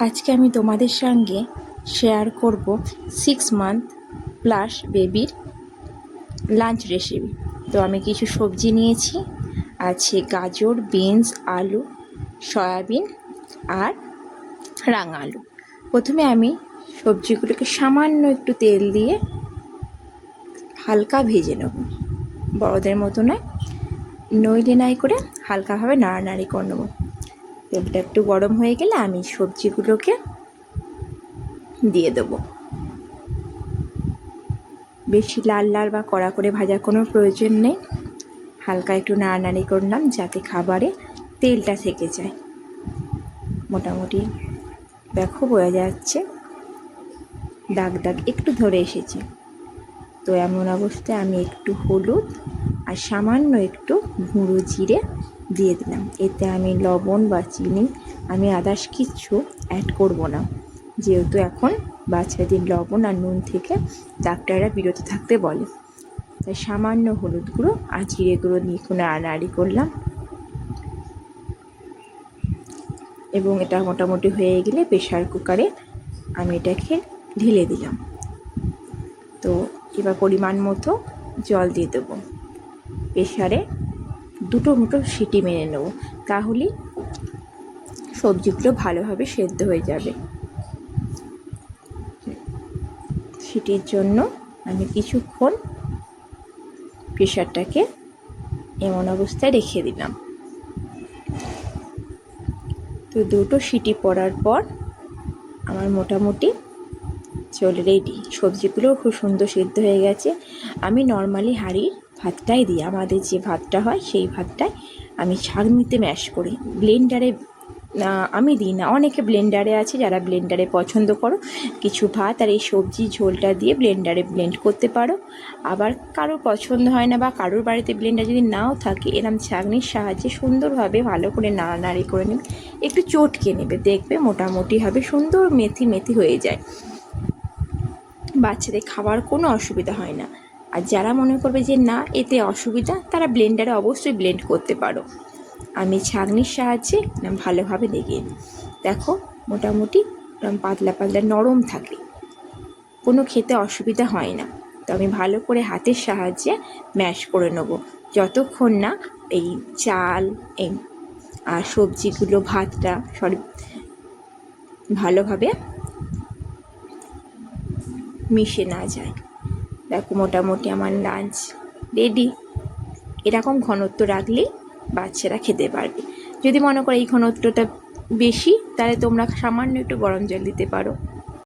আজকে আমি তোমাদের সঙ্গে শেয়ার করব 6 মান্থ প্লাস বেবির লাঞ্চ রেসিপি। তো আমি কিছু সবজি নিয়েছি, আছে গাজর, বিনস, আলু, সয়াবিন আর রাঙা আলু। প্রথমে আমি সবজিগুলোকে সামান্য একটু তেল দিয়ে হালকা ভেজে নেব, বড়দের মতো নয়, নইলে নাই করে হালকাভাবে নাড়ানাড়ি করে নেব। তেলটা একটু গরম হয়ে গেলে আমি সবজিগুলোকে দিয়ে দেবো। বেশি লাল লাল বা কড়া করে ভাজার কোনো প্রয়োজন নেই, হালকা একটু নাড়ানাড়ি করলাম যাতে খাবারে তেলটা থেকে যায়। মোটামুটি দেখো বোঝা যাচ্ছে দাগ দাগ একটু ধরে এসেছে। তো এমন অবস্থায় আমি একটু হলুদ আর সামান্য একটু গুঁড়ো জিরে দিয়ে দিলাম। এতে আমি লবণ বা চিনি আমি আদার্স কিচ্ছু অ্যাড করব না, যেহেতু এখন বাচ্চাদের লবণ আর নুন থেকে ডাক্তাররা বিরত থাকতে বলে। তাই সামান্য হলুদ গুঁড়ো আর জিরে গুঁড়ো দিয়ে একটু নাড়ানাড়ি করলাম এবং এটা মোটামুটি হয়ে গেলে প্রেশার কুকারে আমি এটাকে ঢেলে দিলাম। তো এবার পরিমাণ মতো জল দিয়ে দেবো। প্রেশারে দুটো সিটি মেরে নেব, তাহলেই সবজিগুলো ভালোভাবে সেদ্ধ হয়ে যাবে। সিটির জন্য আমি কিছুক্ষণ প্রেশারটাকে এমন অবস্থায় রেখে দিলাম। তো দুটো সিটি পড়ার পর আমার মোটামুটি চলে রেডি। সবজিগুলোও খুব সুন্দর সিদ্ধ হয়ে গেছে। আমি নর্মালি হাঁড়ির ভাতটাই দিই, আমাদের যে ভাতটা হয় সেই ভাতটাই আমি ছাঁকনিতে ম্যাশ করি, ব্লেন্ডারে আমি দিই না। অনেকে ব্লেন্ডারে আছে, যারা ব্লেন্ডারে পছন্দ করো কিছু ভাত আর এই সবজি ঝোলটা দিয়ে ব্লেন্ডারে ব্লেন্ড করতে পারো। আবার কারোর পছন্দ হয় না বা কারোর বাড়িতে ব্লেন্ডার যদি নাও থাকে, এরম ছাঁকনির সাহায্যে সুন্দরভাবে ভালো করে নাড়ানাড়ি করে নেবে, একটু চটকে নেবে, দেখবে মোটামুটি হবে সুন্দর মেথি মেথি হয়ে যায়। বাচ্চাদের খাওয়ার কোনো অসুবিধা হয় না। আর যারা মনে করবে যে না এতে অসুবিধা, তারা ব্লেন্ডারে অবশ্যই ব্লেন্ড করতে পারো। আমি ছাঁকনির সাহায্যে ভালোভাবে দেখো মোটামুটি পাতলা পাতলা নরম থাকে, কোনো খেতে অসুবিধা হয় না। তো আমি ভালো করে হাতের সাহায্যে ম্যাশ করে নেব, যতক্ষণ না এই চাল আর সবজিগুলো ভাতটা ভালোভাবে মিশে না যায়। দেখো মোটামুটি আমার লাঞ্চ রেডি। এরকম ঘনত্ব রাখলেই বাচ্চারা খেতে পারবে। যদি মনে করো এই ঘনত্বটা বেশি, তাহলে তোমরা সামান্য একটু গরম জল দিতে পারো।